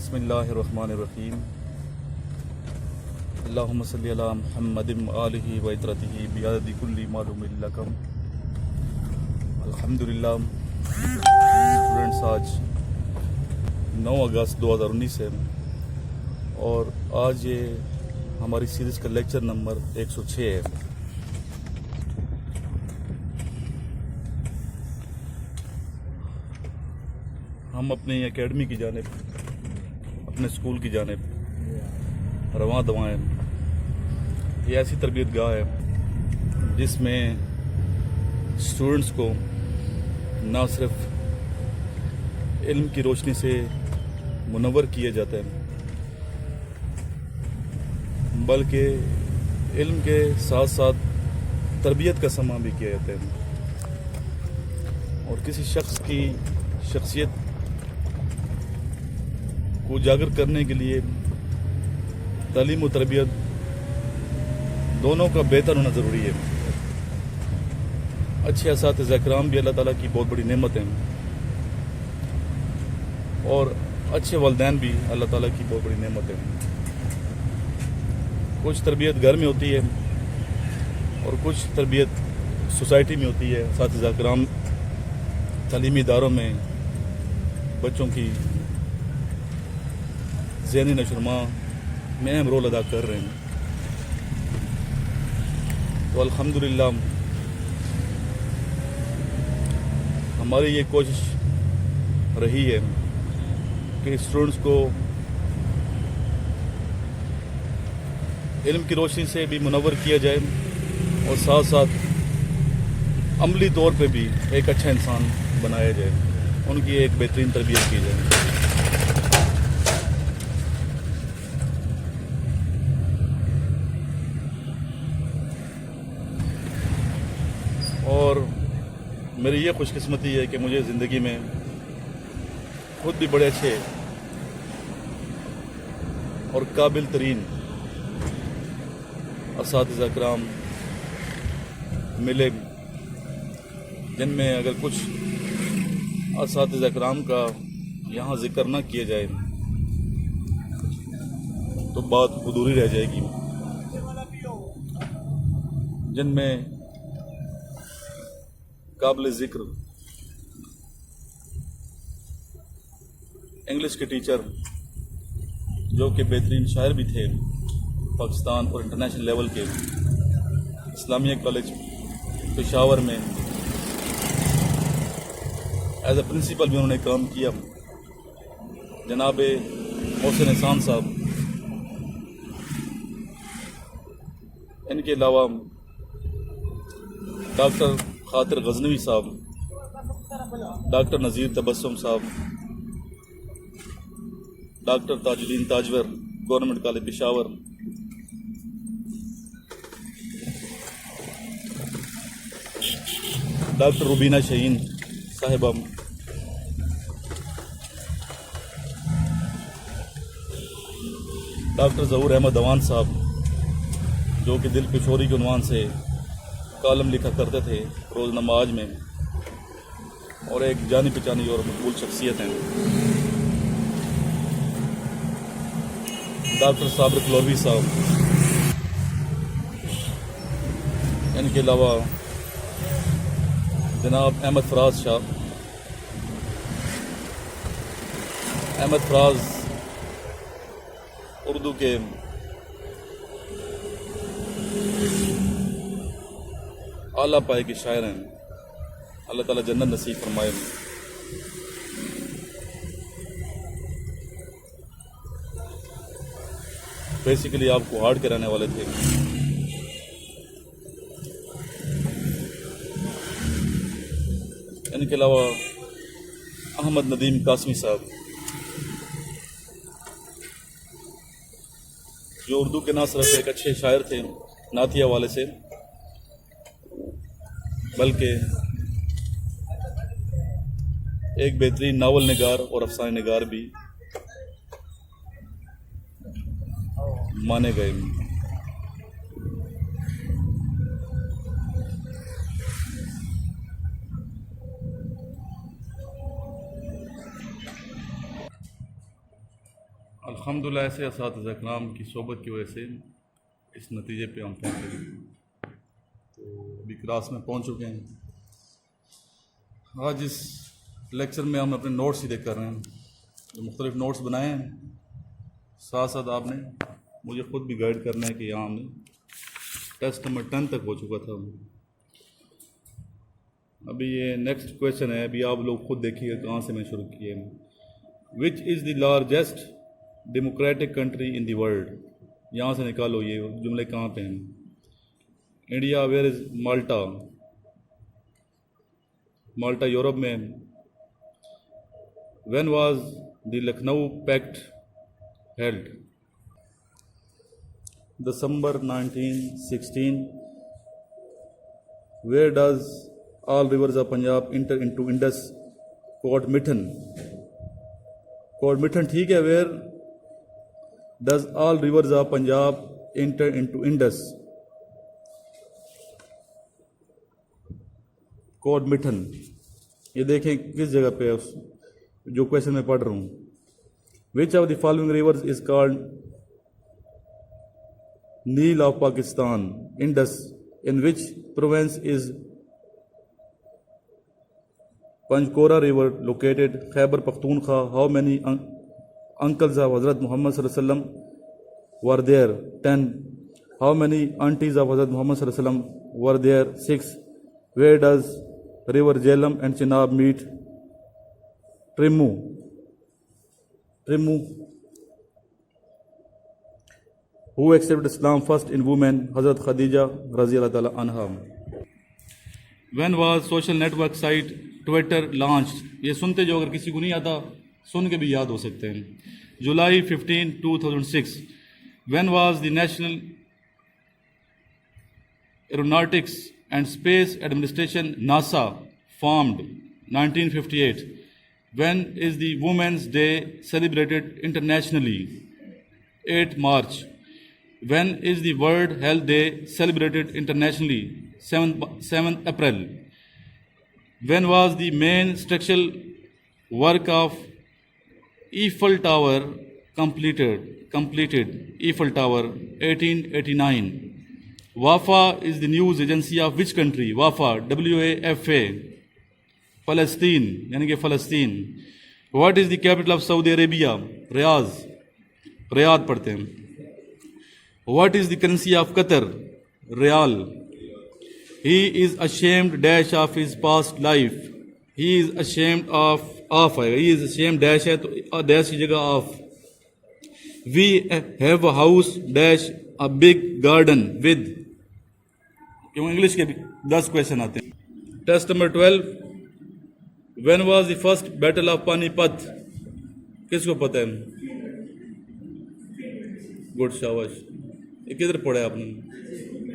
बिस्मिल्लाहिर्रहमानिर्रहीम। अल्लाहुम्मा सल्ली अला मुहम्मदिन व आलिहि व इतरतिहि बिअददि कुल्ली मालूमिन लकम। अल्हम्दुलिल्लाह। स्टूडेंट्स, आज 9 अगस्त 2019 है और आज ये हमारी सीरीज़ का लेक्चर नंबर 106 है। हम अपनी एकेडमी की जानिब, अपने स्कूल की जानिब रवां दवाएँ। ये ऐसी तरबियत गाह है जिसमें स्टूडेंट्स को ना सिर्फ इल्म की रोशनी से मुनव्वर किया जाता है, बल्कि इल्म के साथ साथ तरबियत का समा भी किया जाता है और किसी शख्स की शख्सियत को उजागर करने के लिए तालीम और तरबियत दोनों का बेहतर होना ज़रूरी है। अच्छे असातिज़ा किराम भी अल्लाह ताला की बहुत बड़ी नेमत है और अच्छे वालिदैन भी अल्लाह ताला की बहुत बड़ी नेमत है। कुछ तरबियत घर में होती है और कुछ तरबियत सोसाइटी में होती है। असातिज़ा किराम तालीमी इदारों में बच्चों की ज़हनी नशोनुमा में अहम रोल अदा कर रहे हैं। तो अल्हम्दुलिल्लाह हमारी ये कोशिश रही है कि स्टूडेंट्स को इल्म की रोशनी से भी मुनव्वर किया जाए और साथ साथ अमली तौर पे भी एक अच्छा इंसान बनाया जाए, उनकी एक बेहतरीन तरबियत की जाए। और मेरी ये खुशकिस्मती है कि मुझे ज़िंदगी में खुद भी बड़े अच्छे और काबिल तरीन असातिज़ा किराम मिले, जिनमें अगर कुछ असातिज़ा किराम का यहाँ जिक्र ना किया जाए तो बात अधूरी रह जाएगी। जिनमें काबिल ज़िक्र इंग्लिश के टीचर जो कि बेहतरीन शायर भी थे, पाकिस्तान और इंटरनेशनल लेवल के, इस्लामिया कॉलेज पेशावर में एज ए प्रिंसिपल भी उन्होंने काम किया। जनाब मोहसिन एहसान साहब, इनके अलावा डॉक्टर खातिर गजनवी साहब, doctor Nazir Tabassum Sahab, doctor Tajuddin Tajwar government college Peshawar, doctor Rubina Shaheen Sahiba, doctor ज़हूर अहमद अवान साहब जो कि दिल किशोरी के उन्वान से कॉलम लिखा करते थे रोज़ नमाज में और एक जानी पहचानी और मकबूल शख्सियत हैं। डॉक्टर साबिर कलौवी साहब, इनके अलावा जनाब अहमद फराज शाह, अहमद फराज उर्दू के आला पाए के शायर हैं। अल्लाह ताला जन्नत नसीब फरमाए। बेसिकली आप कुहाड़ के रहने वाले थे। इनके अलावा अहमद नदीम कासमी साहब जो उर्दू के ना सिर्फ एक अच्छे शायर थे नातिया वाले से, बल्कि एक बेहतरीन नावल निगार और अफसाने निगार भी माने गए। अल्हम्दुलिल्लाह ऐसे असातिज़ा किराम की सोबत की वजह से इस नतीजे पे हम पहुँचे। तो अभी क्लास में पहुँच चुके हैं। आज इस लेक्चर में हम अपने नोट्स ही देख कर रहे हैं, जो मुख्तलिफ नोट्स बनाए हैं। साथ साथ आपने मुझे ख़ुद भी गाइड करना है कि यहाँ हमने टेस्ट नंबर 10 तक हो चुका था। अभी ये नेक्स्ट क्वेश्चन है, अभी आप लोग खुद देखिएगा कहाँ से मैं शुरू किए। Which is the largest democratic country in the world. यहाँ से निकालो ये जुमले कहाँ पे हैं। India. Where is Malta. Malta Europe में। When was the Lucknow pact held. December 1916. Where does all rivers of Punjab enter into Indus? Coadmitton. Coadmitton ठीक है। Where does all rivers of Punjab enter into Indus? Coadmitton। ये देखें किस जगह पे है जो क्वेश्चन में पढ़ रहा हूँ। Which of the following rivers is called Nile of Pakistan? Indus. In which province is Panchkora River located? Khyber Pakhtunkhwa. How many uncles of Hazrat Muhammad sallallahu alaihi wasallam were there? 10. How many aunties of Hazrat Muhammad sallallahu alaihi wasallam were there? 6. Where does river Jhelum and Chenab meet? Trimmu. Who accepted Islam first in women? Hazrat Khadija Raziyallahu Ta'ala Anha. When was social network site Twitter launched? ये सुनते जो अगर किसी को नहीं आता सुन के भी याद हो सकते हैं। July 15, 2006. When was the National Aeronautics and Space Administration NASA formed? 1958. When is the Women's Day celebrated internationally? 8 March. When is the World Health Day celebrated internationally? 7th April. When was the main structural work of Eiffel Tower completed? Eiffel Tower, 1889. WAFA is the news agency of which country? WAFA, WAFA. Palestine, यानी कि फ़लस्तीन। What is the capital of Saudi Arabia? Riyadh पढ़ते हैं। What is the currency of Qatar? Riyal. He is ashamed dash of his past life. He is ashamed of He is ashamed dash है तो dash की जगह of. We have a house dash a big garden with. क्यों English के भी 10 question आते हैं। Test number 12. When was the first battle of Panipat? किसको पता है? गुड, शाबाश। ये किधर पढ़ा है आपने?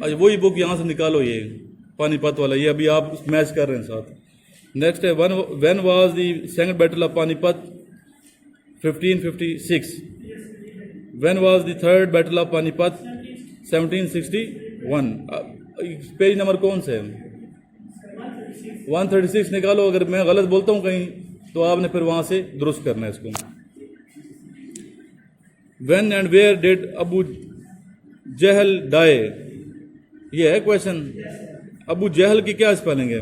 आज वही बुक यहाँ से निकालो, ये पानीपत वाला, ये अभी आप मैच कर रहे हैं साथ। नेक्स्ट है when was the second battle of Panipat? 1556. When was the third battle of Panipat? 1761। Page number कौन से है? 136 निकालो। अगर मैं गलत बोलता हूँ कहीं तो आपने फिर वहां से दुरुस्त करना है इसको। When and where did Abu Jahl die? ये है क्वेश्चन। अबू जहल की क्या स्पेलिंग है?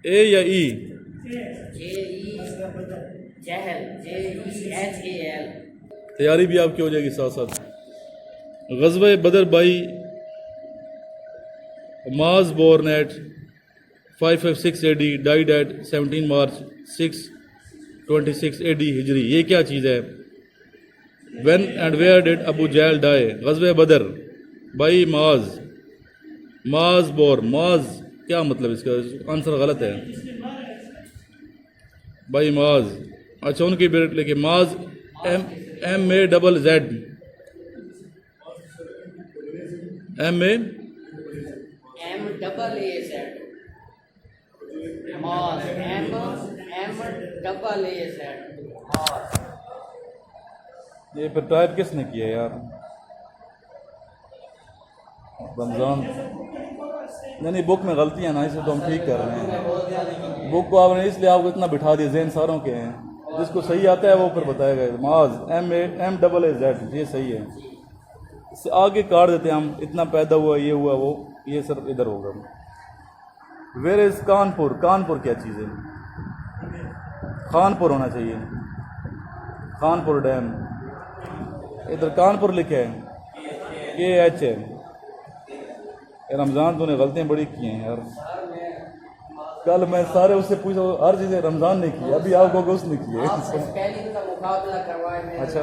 ए या ई? तैयारी भी आपकी हो जाएगी साथ साथ। ग़ज़वा बदर by Maz born at 556 AD, died at 17 March 626 AD हिजरी। ये क्या चीज़ है? When and where did Abu Jahl die? ग़ज़वा बदर बाई माज born। माज क्या मतलब इसका? आंसर गलत है। बाई माज। अच्छा, उनकी बेट लेके माज MAZZ ये फिर टाइप किसने किया यार? रमजान नहीं बुक में गलती है ना, इसे तो हम ठीक कर रहे हैं। बुक को आपने इसलिए आपको इतना बिठा दिया, जहन सारों के हैं, जिसको सही आता है वो फिर बताएगा। माज MAZ ये सही है। इससे आगे काट देते हैं हम, इतना पैदा हुआ, ये हुआ, वो ये सिर्फ इधर होगा। Where is Kanpur? कानपुर क्या चीज़ है? खानपुर होना चाहिए, खानपुर डैम। इधर कानपुर लिखे है, KH है। रमज़ान तूने गलतियाँ बड़ी की हैं यार। कल मैं सारे उससे पूछा, हर चीज़ रमज़ान ने की, अभी आपको अगस्त ने की है। अच्छा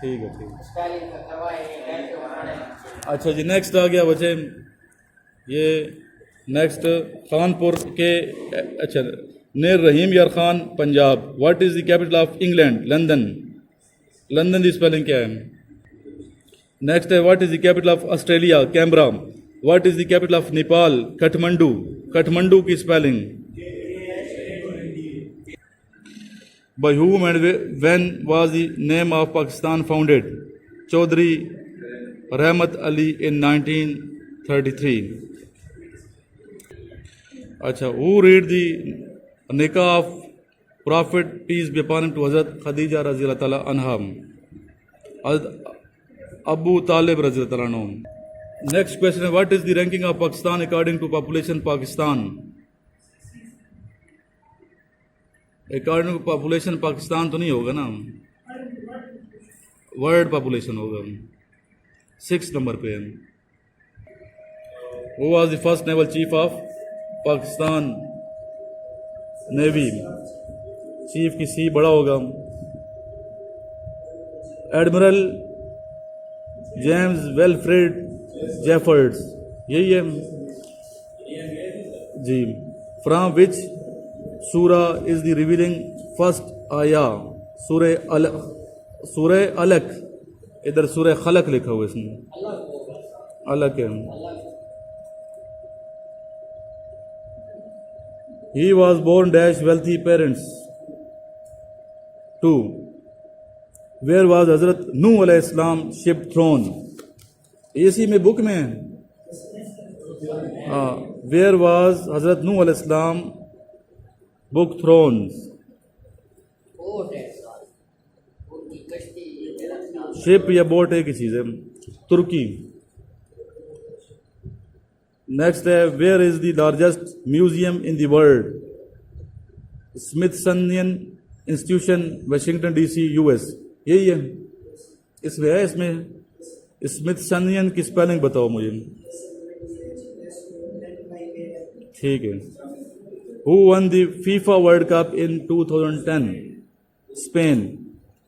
ठीक है, ठीक है। अच्छा जी, नेक्स्ट आ गया बच्चे, ये नेक्स्ट खानपुर के, अच्छा नेर Rahim Yar Khan, Punjab. What is the capital of England? London. London की स्पेलिंग क्या है? नेक्स्ट है, what is the capital of Australia? Canberra. What is the capital of Nepal? Kathmandu. Kathmandu की spelling? By whom and when was the name of Pakistan founded? Chaudhry Rahmat Ali in 1933. अच्छा, who read the nikah of Prophet peace be upon him to Hazrat Khadija रज़ी ताला अन्हा? Abu Talib रज़ी ताला अन्हु. Next question, what is the ranking of Pakistan according to population? Pakistan according to population, Pakistan तो नहीं होगा ना, वर्ल्ड पॉपुलेशन होगा। 6 नंबर पे है। Who was the first naval chief of Pakistan navy? Chief की सी बड़ा होगा। एडमिरल जेम्स वेलफ्रेड जेफर्ड्स, यही है जी। फ्रॉम विच सूरा इज द रिवीलिंग फर्स्ट आया? सूरह अलक, इधर सूरह खलक लिखा हुआ इसमें, अलक है। ही was born dash wealthy parents. 2. Where was Hazrat Nuh अलैहिस्सलाम शिप थ्रोन? इसी में बुक में है। वेयर वॉज हजरत नूह अलैहिस्सलाम बुक थ्रोन्स? शिप या बोट एक ही चीज है, तुर्की। नेक्स्ट है, where is the largest museum in the world? Smithsonian institution, Washington DC US, यही है। इसमें है, इसमें स्मिथसोनियन की स्पेलिंग बताओ मुझे। ठीक है। Who won the FIFA World Cup in 2010? Spain.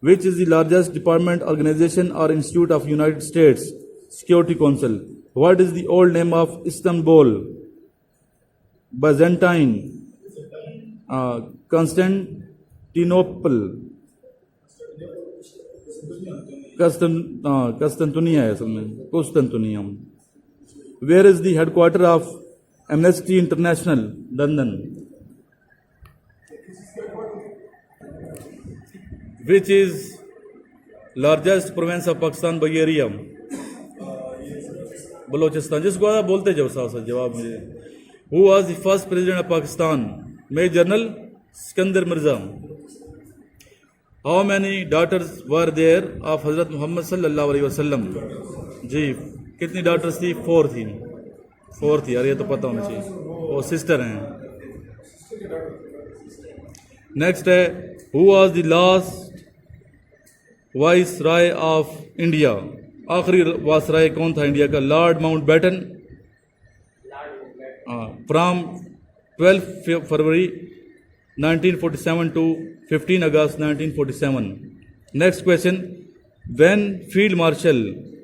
Which is the largest department, organization or institute of United States Security Council? What is the old name of Istanbul? Byzantine. Constantinople. Constantinia है असल में, Constantinium. Where is the headquarter of Amnesty International? London. Which is largest province of Pakistan by area? Balochistan. जिसको आप बोलते जाओ साथ साथ जवाब मुझे। Who was the first president of Pakistan? Major general Sikandar Mirza. How many daughters were there of हजरत मोहम्मद सल्लल्लाहु अलैहि वसल्लम? जी, कितनी daughters थी? 4 थी। 4 थी यार, ये तो पता होना चाहिए, वो सिस्टर हैं। नेक्स्ट है, who was the last viceroy of India? आखिरी वासराय कौन था इंडिया का? Lord Mountbatten. From 12 February 1947 to 15 August 1947. Next question, when Field Marshal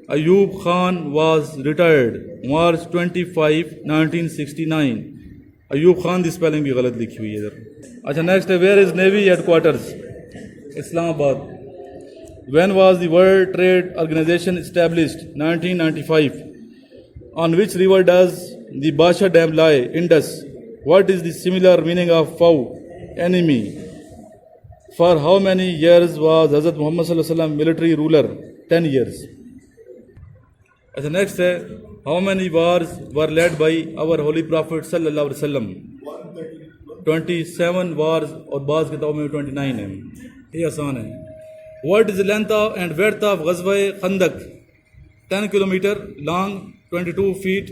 Ayub Khan was retired, March 25, 1969. Ayub Khan की स्पेलिंग भी गलत लिखी हुई है इधर। अच्छा, नेक्स्ट है, where is navy headquarters? Islamabad. When was the World Trade Organization established? 1995. On which river does the Basha Dam lie? Indus. What is the similar meaning of foe? Enemy. For how many years was Hazrat Muhammad sallallahu alaihi wasallam military ruler? 10 years. अच्छा, next है, How many wars were led by our holy prophet sallallahu alaihi wasallam? 27 wars और बाज़ किताबों में 29 है। ये आसान है। What is the length and width of ग़ज़वा खंदक? 10 kilometer long, 22 feet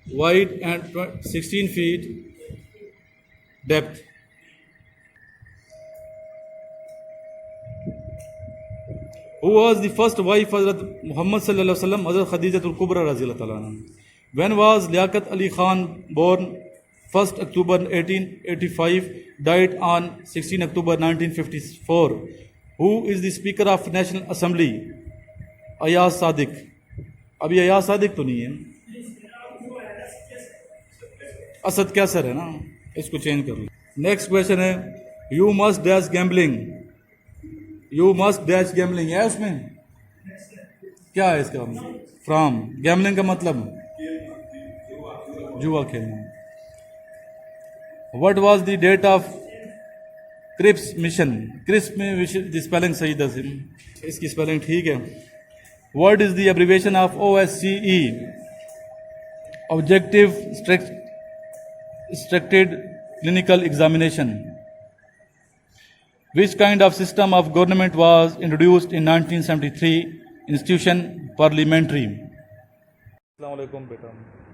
wide and 16 feet depth. Who was the first wife of Hazrat Muhammad sallallahu alaihi wasallam? Hazrat Khadijatul Kubra radhiyallahu ta'ala anha. When was Liaquat Ali Khan born? 1st October 1885, died on 16 October 1954. Who is the Speaker of National Assembly? Ayaz Sadiq. अभी अयाज सादिक तो नहीं है, असद कैसर है ना, इसको change कर लो। Next question है, you must dash gambling. You must dash gambling है उसमें, क्या है इसका फ्रॉम? गैम्बलिंग का मतलब जुआ खेलना। What was the date of Cripps mission? Cripps में स्पेलिंग सही था, इसकी स्पेलिंग ठीक है। What is the abbreviation of OSCE? Objective structured clinical examination. Which kind of system of government was introduced in 1973? Institution parliamentary. अस्सलाम वालेकुम बेटा।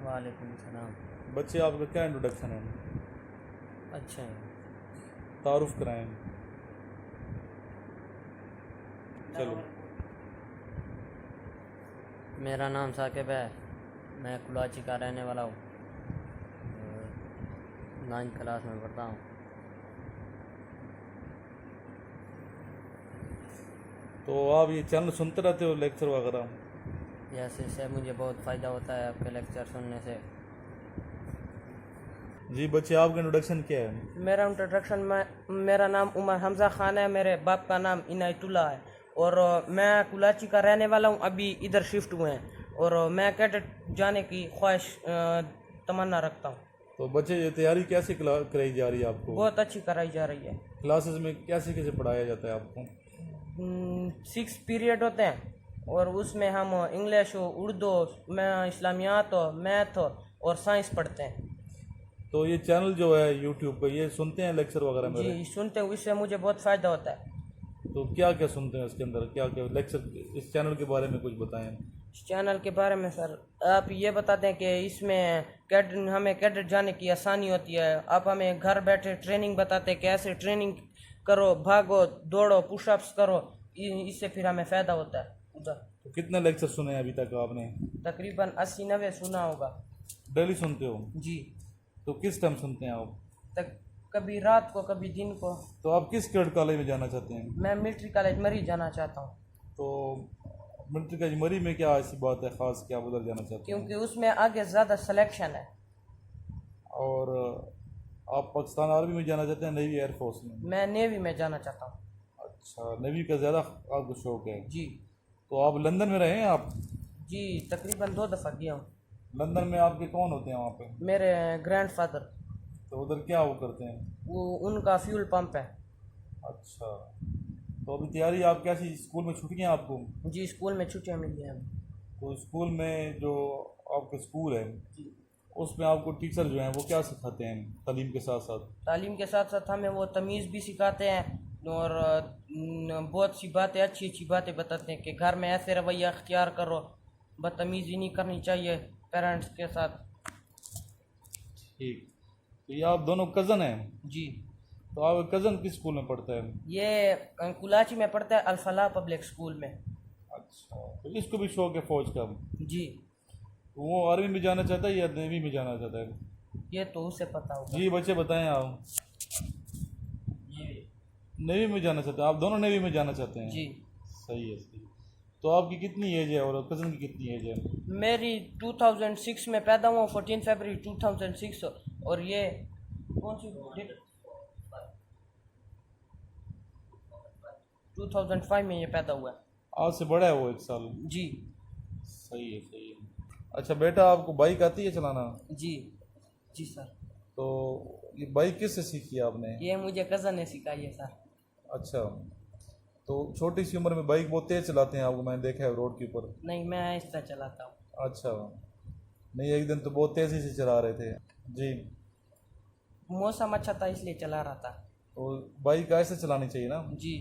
वालेकुम सलाम। बच्चे आपका क्या इंट्रोडक्शन है? अच्छा है। तारुफ कराएं। चलो। मेरा नाम साकिब है, मैं कुलाची का रहने वाला हूँ, 9th क्लास में पढ़ता हूँ। तो आप ये चैनल सुनते रहते हो, लेक्चर वगैरह? इससे मुझे बहुत फ़ायदा होता है आपके लेक्चर सुनने से। जी बच्चे, आपका इंट्रोडक्शन क्या है? मेरा इंट्रोडक्शन मेरा नाम उमर हमज़ा खान है, मेरे बाप का नाम इनायतुल्लाह है और मैं कुलाची का रहने वाला हूँ। अभी इधर शिफ्ट हुए हैं और मैं कैडेट जाने की ख्वाहिश तमन्ना रखता हूँ। तो बच्चे ये तैयारी कैसे कराई जा रही है आपको? बहुत अच्छी कराई जा रही है। क्लासेस में कैसे कैसे पढ़ाया जाता है आपको? 6 पीरियड होते हैं और उसमें हम इंग्लिश हो, उर्दू, इस्लामियात हो, मैथ हो और साइंस पढ़ते हैं। तो ये चैनल जो है यूट्यूब पे, ये सुनते हैं लेक्चर वगैरह मेरे? जी सुनते हैं, इससे मुझे बहुत फ़ायदा होता है। तो क्या क्या सुनते हैं इसके अंदर, क्या क्या लेक्चर? इस चैनल के बारे में कुछ बताएं। इस चैनल के बारे में सर आप ये बताते हैं कि इसमें हमें कैडेट जाने की आसानी होती है। आप हमें घर बैठे ट्रेनिंग बताते हैं कि ऐसे ट्रेनिंग करो, भागो, दौड़ो, पुशअप्स करो, इससे फिर हमें फ़ायदा होता है उधर। तो कितने लेक्चर सुने हैं अभी तक आपने? तकरीबन 80-90 सुना होगा। डेली सुनते हो? जी। तो किस टाइम सुनते हैं आप? कभी रात को, कभी दिन को। तो आप किस कैडेट कॉलेज में जाना चाहते हैं? मैं मिलिट्री कॉलेज मरी जाना चाहता हूँ। तो मिलिट्री कॉलेज मरी में क्या ऐसी बात है ख़ास कि आप उधर जाना चाहते हैं? क्योंकि उसमें आगे ज़्यादा सिलेक्शन है। और आप पाकिस्तान आर्मी में जाना चाहते हैं, नेवी एयरफोर्स में? मैं नेवी में जाना चाहता हूँ। अच्छा, नेवी का ज़्यादा आपको शौक है? जी। तो आप लंदन में रहे हैं आप? जी तकरीबन 2 दफ़ा गया हूँ। लंदन में आपके कौन होते हैं वहाँ पे? मेरे ग्रैंडफादर। तो उधर क्या वो करते हैं? वो उनका फ्यूल पंप है। अच्छा, तो अभी तैयारी आप कैसी? स्कूल में छुट्टियाँ आपको? जी स्कूल में छुट्टियाँ मिली हैं। तो स्कूल में जो आपका स्कूल है उसमें आपको टीचर जो हैं वो क्या सिखाते हैं तालीम के साथ साथ? तालीम के साथ साथ हमें वो तमीज़ भी सिखाते हैं और बहुत सी बातें, अच्छी अच्छी बातें बताते हैं कि घर में ऐसे रवैया अख्तियार करो, बदतमीज़ी नहीं करनी चाहिए पेरेंट्स के साथ। ठीक। तो ये आप दोनों कज़न हैं? जी। तो आप कज़न किस स्कूल में पढ़ता है? ये कुलाची में पढ़ता है, अल-फलाह पब्लिक स्कूल में। अच्छा, तो इसको भी शौक है फ़ौज का? जी। तो वो आर्मी में जाना चाहता है या नेवी में जाना चाहता है? ये तो उसे पता होगा। जी बच्चे बताएं आप। नेवी में जाना चाहते हैं आप? दोनों नेवी में जाना चाहते हैं? जी। सही है, सही। तो आपकी कितनी एज है और कज़न की कितनी एज है? मेरी 2006 में पैदा हुआ, 14 फरवरी 2006। और ये कौन सी डेट? 2005 में ये पैदा हुआ है। आज से बड़ा है वो 1 साल? जी। सही है, सही है। अच्छा बेटा, आपको बाइक आती है चलाना? जी। जी सर। तो ये बाइक किससे सीखी है आपने? ये मुझे कज़न ने सिखाई है सर। अच्छा, तो छोटी सी उम्र में बाइक बहुत तेज चलाते हैं आपको मैंने देखा है रोड के ऊपर। नहीं, मैं आहिस्ता चलाता हूँ। अच्छा, नहीं, एक दिन तो बहुत तेज़ी से चला रहे थे जी। मौसम अच्छा था इसलिए चला रहा था। तो बाइक ऐसे चलानी चाहिए ना जी,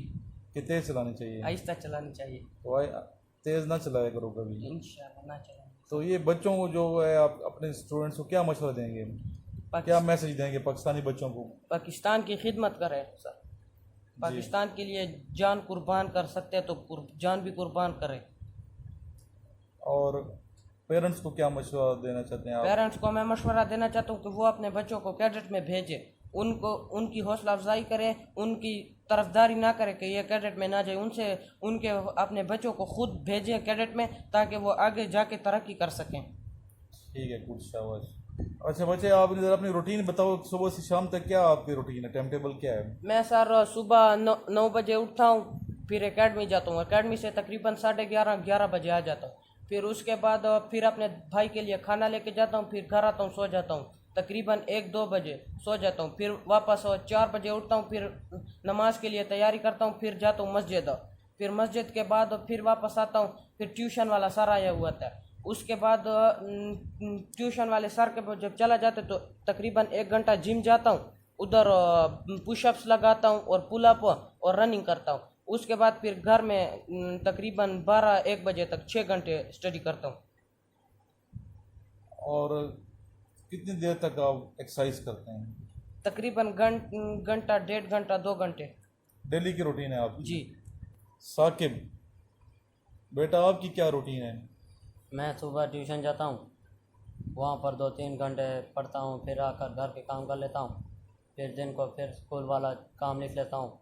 कि तेज़ चलानी चाहिए। आहिस्ता चलानी चाहिए। तो भाई तेज़ ना चलाया करो कभी। इंशाल्लाह ना चलाएंगे। तो ये बच्चों को जो है, आप अपने स्टूडेंट्स को क्या मशवरा देंगे, क्या मैसेज देंगे पाकिस्तानी बच्चों को? पाकिस्तान की खिदमत करें सर। पाकिस्तान के लिए जान कुर्बान कर सकते हैं तो जान भी कुर्बान करें। और पेरेंट्स को क्या मशवरा देना चाहते हैं आप? पेरेंट्स को मैं मशवरा देना चाहता हूँ कि वो अपने बच्चों को कैडेट में भेजें, उनको उनकी हौसला अफजाई करें, उनकी तरफदारी ना करें कि ये कैडेट में ना जाए, उनसे उनके अपने बच्चों को खुद भेजें कैडेट में ताकि वो आगे जाके तरक्की कर सकें। ठीक है, गुड शाबाश। अच्छा बच्चे, आप इधर अपनी रूटीन बताओ, सुबह से शाम तक क्या आपकी रूटीन है, टाइम टेबल क्या है? मैं सर सुबह 9 बजे उठता हूँ, फिर एकेडमी जाता हूँ, एकेडमी से तकरीबन 11:30 बजे आ जाता हूँ। फिर उसके बाद फिर अपने भाई के लिए खाना लेके जाता हूँ, फिर घर आता हूँ, सो जाता हूँ, तकरीबन 1-2 बजे सो जाता हूँ। फिर वापस 4 बजे उठता हूँ, फिर नमाज के लिए तैयारी करता हूँ, फिर जाता हूँ मस्जिद। फिर मस्जिद के बाद फिर वापस आता हूँ, फिर ट्यूशन वाला सर आया हुआ था। उसके बाद ट्यूशन वाले सर के जब चला जाते तो तकरीबन 1 घंटा जिम जाता हूँ, उधर पुशअप्स लगाता हूँ और पुल अप और रनिंग करता हूँ। उसके बाद फिर घर में तकरीबन 12-1 बजे तक 6 घंटे स्टडी करता हूँ। और कितनी देर तक आप एक्सरसाइज करते हैं? तकरीबन घंटा, 1.5 घंटा, 2 घंटे। डेली की रूटीन है आपकी? जी। साकिब बेटा, आपकी क्या रूटीन है? मैं सुबह ट्यूशन जाता हूँ, वहाँ पर 2-3 घंटे पढ़ता हूँ, फिर आकर घर के काम कर लेता हूँ, फिर दिन को फिर स्कूल वाला काम लिख लेता हूँ,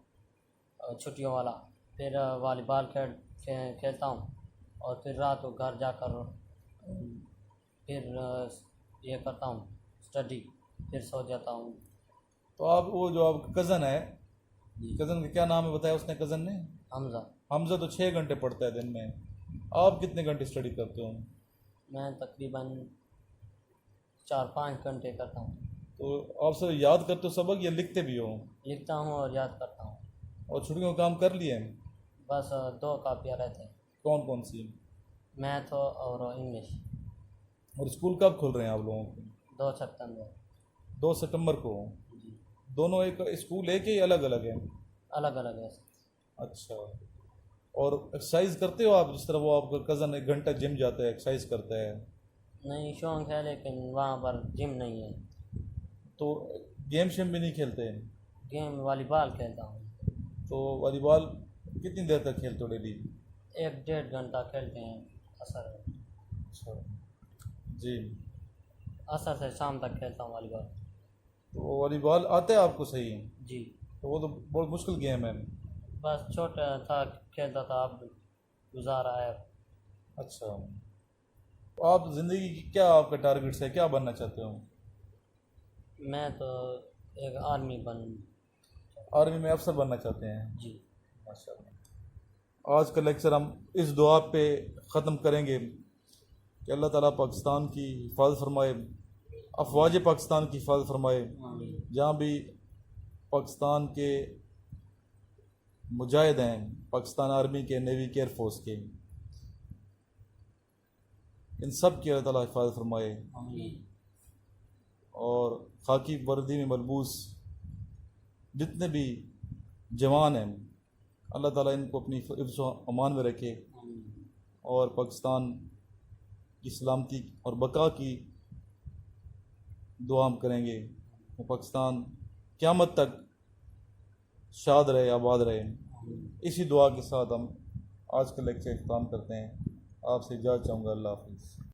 छुट्टियों वाला, फिर वॉलीबॉल खेलता हूँ, और फिर रात को घर जाकर फिर ये करता हूँ स्टडी, फिर सो जाता हूँ। तो आप वो जो आपका कज़न है, कज़न का क्या नाम है बताया उसने, कज़न ने? हमजा। हमजा तो 6 घंटे पढ़ता है दिन में, आप कितने घंटे स्टडी करते हो? मैं तकरीबन 4-5 घंटे करता हूँ। तो आप सब याद करते हो सबक या लिखते भी हो? लिखता हूँ और याद करता हूँ। और छुट्टियों का काम कर लिए? बस 2 कापियाँ रहते हैं, कौन कौन सी? मैथ और इंग्लिश। और स्कूल कब खुल रहे हैं आप लोगों के? 2 सितंबर। 2 सितंबर को? जी, दोनों एक स्कूल एक ही अलग अलग है? अलग अलग है। अच्छा। और एक्सरसाइज करते हो आप, जिस तरह वो आपका कज़न 1 घंटा जिम जाता है, एक्सरसाइज करता है? नहीं, शौक है लेकिन वहाँ पर जिम नहीं है। तो गेम शेम भी नहीं खेलते? गेम वॉलीबॉल खेलता हूँ। तो वॉलीबॉल कितनी देर तक खेलते हो डेली? 1-1.5 घंटा खेलते हैं असर। अच्छा जी। असर से शाम तक खेलता हूँ वॉलीबॉल। तो वॉलीबॉल आता है आपको सही? जी, तो वो तो बहुत मुश्किल गेम है। बस छोटा था खेलता था, अब गुजारा है। अच्छा। तो आप ज़िंदगी की क्या आपका टारगेट्स है, क्या बनना चाहते हो? मैं तो एक आर्मी बन। आर्मी में अफसर बनना चाहते हैं? जी। माशाल्लाह। आज का लेक्चर हम इस दुआ पे ख़त्म करेंगे कि अल्लाह ताला पाकिस्तान की हिफाजत फरमाए, अफवाज पाकिस्तान की हिफाजत फरमाए, जहाँ भी पाकिस्तान के मुजाहिद हैं, पाकिस्तान आर्मी के, नेवी के, एयरफोर्स के, इन सब की अल्लाह ताला हिफाजत फरमाए। और खाकी वर्दी में मलबूस जितने भी जवान हैं, अल्लाह ताला इनको अपनी हिफ्ज़ व अमान में रखे, और पाकिस्तान की सलामती और बका की दुआ हम करेंगे। वो पाकिस्तान क़यामत तक शाद रहे, आबाद रहे। इसी दुआ के साथ हम आज का लेक्चर इख्तिताम करते हैं। आपसे इजाज़त चाहूँगा। अल्लाह हाफ़िज़।